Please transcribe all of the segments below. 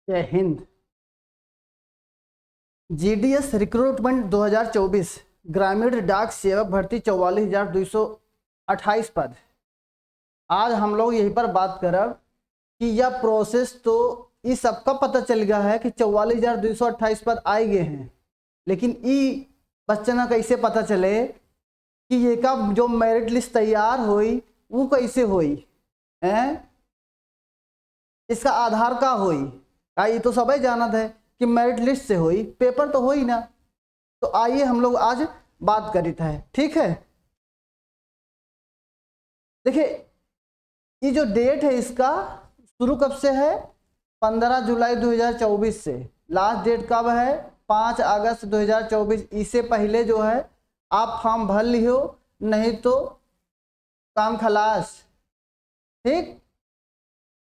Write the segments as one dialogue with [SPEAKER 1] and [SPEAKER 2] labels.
[SPEAKER 1] जय Hind. GDS recruitment 2024 ग्रामीण डाक सेवक भर्ती 44,228 पद। आज हम लोग यहीं पर बात करब कि यह प्रोसेस तो इस सबका पता चल गया है कि 44,228 पद आए गए हैं, लेकिन ई बच्चना कैसे पता चले कि ये का जो मेरिट लिस्ट तैयार हुई वो कैसे हुई हैं, इसका आधार का हुई। ये तो सब जानत है कि मेरिट लिस्ट से हुई, पेपर तो हुई ना। तो आइए हम लोग आज बात करित है, ठीक है। देखिए ये जो डेट है इसका शुरू कब से है, 15 जुलाई 2024 से। लास्ट डेट कब है, 5 अगस्त 2024। इससे पहले जो है आप फॉर्म भर लियो, नहीं तो काम खलास, ठीक।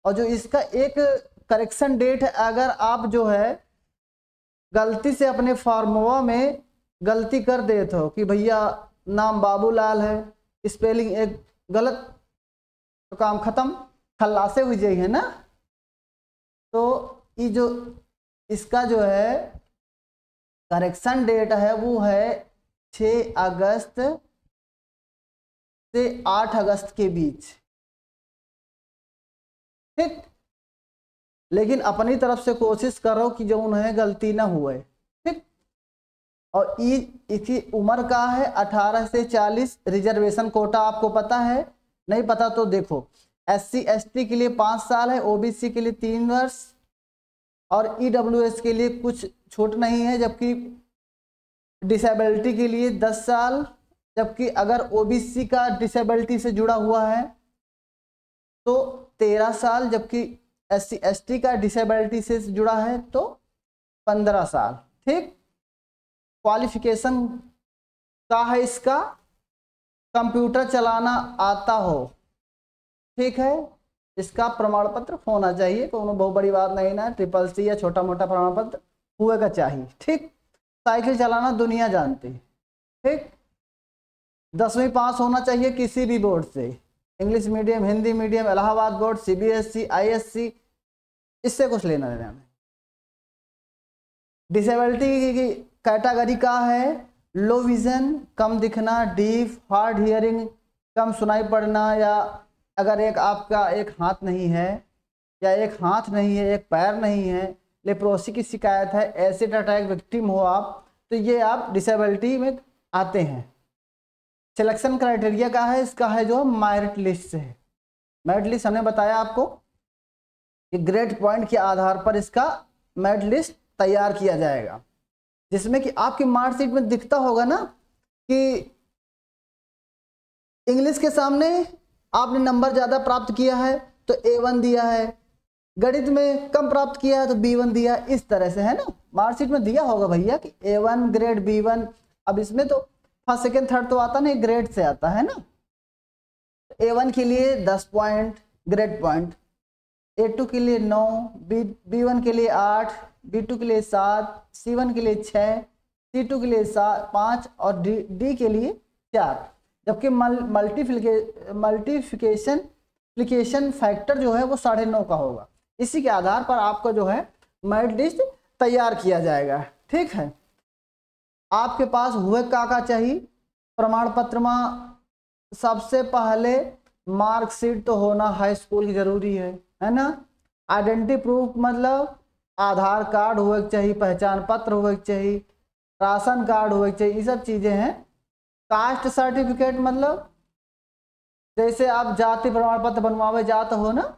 [SPEAKER 1] और जो इसका एक करेक्शन डेट है, अगर आप जो है गलती से अपने फॉर्मवा में गलती कर देते हो कि भैया नाम बाबूलाल है, स्पेलिंग एक गलत, तो काम खत्म, खल्लासे हुई जाइए ना। तो ये जो इसका जो है करेक्शन डेट है वो है 6 अगस्त से 8 अगस्त के बीच, ठीक। लेकिन अपनी तरफ से कोशिश करो कि जो उन्हें गलती ना हुए, ठीक। और इसकी उम्र का है 18 से 40। रिजर्वेशन कोटा आपको पता है, नहीं पता तो देखो। SC ST के लिए 5 साल है, OBC के लिए 3 वर्ष और EWS के लिए कुछ छूट नहीं है, जबकि डिसेबिलिटी के लिए 10 साल, जबकि अगर OBC का डिसेबिलिटी से जुड़ा हुआ है तो 13 साल, जबकि SC ST का डिसेबिलिटी से जुड़ा है तो 15 साल, ठीक। क्वालिफिकेशन का है इसका कंप्यूटर चलाना आता हो, ठीक है। इसका प्रमाण पत्र होना चाहिए, कोनो बहुत बड़ी बात नहीं ना, SSC या छोटा मोटा प्रमाण पत्र हुएगा चाहिए, ठीक। साइकिल चलाना दुनिया जानती, ठीक। 10वीं पास होना चाहिए किसी भी बोर्ड से, English medium, Hindi medium, Allahabad board, CBSE, ISC, इससे कुछ लेना देना नहीं। डिसेबिलिटी की कैटेगरी का है लो विजन, कम दिखना, डीफ, हार्ड हियरिंग, कम सुनाई पड़ना, या अगर आपका एक हाथ नहीं है, या एक हाथ नहीं है, एक पैर नहीं है, लेप्रोसी की शिकायत है, एसिड अटैक विक्टिम हो आप, तो ये आप डिसेबिलिटी में आते हैं। सिलेक्शन क्राइटेरिया का है, इसका है जो मेरिट लिस्ट से है। मेरिट लिस्ट हमने बताया आपको कि ग्रेड पॉइंट के आधार पर इसका मेरिट लिस्ट तैयार किया जाएगा, जिसमें कि आपकी मार्कशीट में दिखता होगा ना कि इंग्लिश के सामने आपने नंबर ज़्यादा प्राप्त किया है तो A1 दिया है, गणित में कम प्राप्त किया है तो B1 दिया है, इस तरह से है ना। मार्कशीट में दिया होगा भैया कि A1 ग्रेड B1। अब इसमें तो फर्स्ट सेकेंड थर्ड तो आता नहीं, ग्रेड से आता है ना। A1 के लिए 10 पॉइंट ग्रेड पॉइंट, A2 के लिए 9, B1 के लिए 8, B2 के लिए 7, C1 के लिए 6, C2 के लिए 5 और D के लिए 4। जबकि मल्टीप्लिकेशन फैक्टर जो है वो 9.5 का होगा। इसी के आधार पर आपका जो है मेरिट लिस्ट तैयार किया जाएगा, ठीक है। आपके पास हुए का चाहिए प्रमाण पत्र में, सबसे पहले मार्कशीट तो होना हाई स्कूल की जरूरी है ना। आइडेंटिटी प्रूफ मतलब आधार कार्ड हुए चाहिए, पहचान पत्र हुए चाहिए, राशन कार्ड हुए चाहिए, ये सब चीज़ें हैं। कास्ट सर्टिफिकेट मतलब जैसे आप जाति प्रमाण पत्र बनवावे जाते हो ना,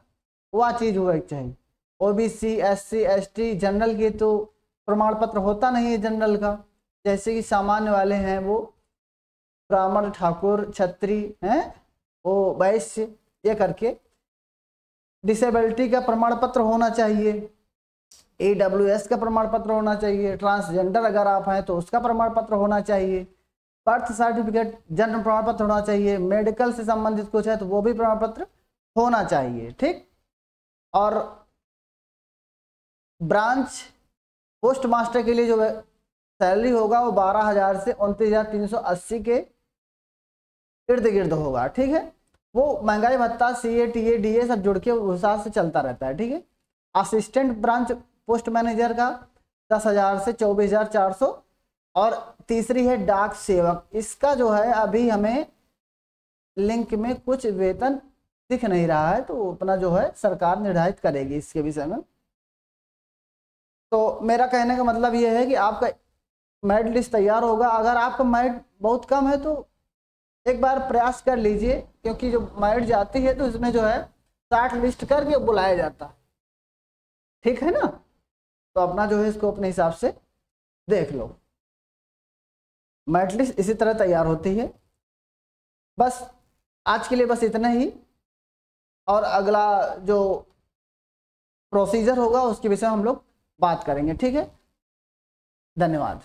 [SPEAKER 1] वह चीज़ हुए चाहिए। OBC SC ST जनरल के तो प्रमाण पत्र होता नहीं है जनरल का, जैसे कि सामान्य वाले हैं वो ब्राह्मण, ठाकुर, छत्री हैं, वो वैश्य, ये करके। डिसेबिलिटी का प्रमाण पत्र होना चाहिए, AWS का प्रमाण पत्र होना चाहिए, ट्रांसजेंडर अगर आप हैं तो उसका प्रमाण पत्र होना चाहिए, बर्थ सर्टिफिकेट, जन्म प्रमाण पत्र होना चाहिए, मेडिकल से संबंधित कुछ है तो वो भी प्रमाण पत्र होना चाहिए, ठीक। और ब्रांच पोस्ट मास्टर के लिए जो सैलरी होगा वो 12,000 से 29,380 के इर्द गिर्द होगा, ठीक है। वो महंगाई भत्ता CA TA DA सब जुड़ के उस हिसाब से चलता रहता है, ठीक है। असिस्टेंट ब्रांच पोस्ट मैनेजर का 10,000 से 24,400, और तीसरी है डाक सेवक, इसका जो है अभी हमें लिंक में कुछ वेतन दिख नहीं रहा है, तो अपना जो है सरकार निर्धारित करेगी इसके विषय में। तो मेरा कहने का मतलब ये है कि आपका मेरिट लिस्ट तैयार होगा। अगर आपका मेरिट बहुत कम है तो एक बार प्रयास कर लीजिए, क्योंकि जो मेरिट जाती है तो इसमें जो है शार्ट लिस्ट करके बुलाया जाता है, ठीक है ना। तो अपना जो है इसको अपने हिसाब से देख लो। मेरिट लिस्ट इसी तरह तैयार होती है। बस आज के लिए बस इतना ही, और अगला जो प्रोसीजर होगा उसके विषय में हम लोग बात करेंगे, ठीक है। धन्यवाद।